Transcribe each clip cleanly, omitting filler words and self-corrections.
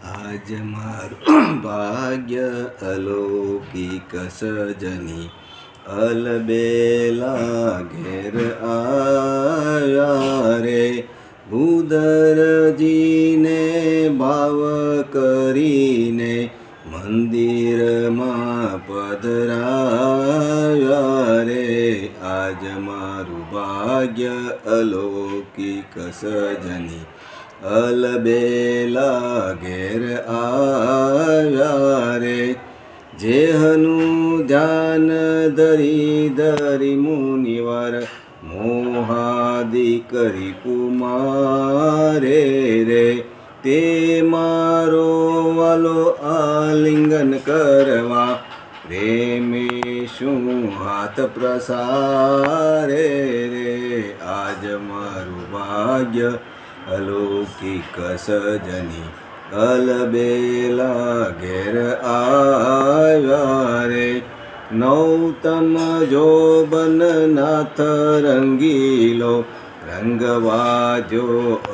આજ મારું ભાગ્ય અલૌકિક સજની અલબેલા ઘેર આવ્યા રે. ભૂદરજીને ભાવ કરીને મંદિરમાં પધરાવ્યા રે. આજ મારું ભાગ્ય અલૌકિક સજની અલબેલા ઘેર આવ્યા રે. જેહનું ધ્યાન ધરી ધરી મુનિવાર મોહાદી કરી કુમારે રે. તે મારો વાલો આલિંગન કરવા પ્રેમે શું હાથ પ્રસારે રે. આજ મારું ભાગ્ય અલૌકિક સજની અલબેલા ઘેર આવ્યા રે. નૌતમ જોબન નાથ રંગીલો રંગવાજો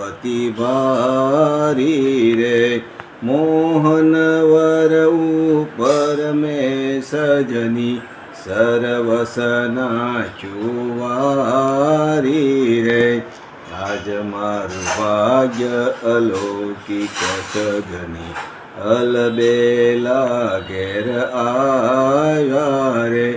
અતિ ભારી રે. મોહન વર ઉપર મેં સજની સરવસના ચુવારી રે. આજ મારું ભાગ્ય અલૌકિક સજની અલબેલા ઘેર આવ્યા રે.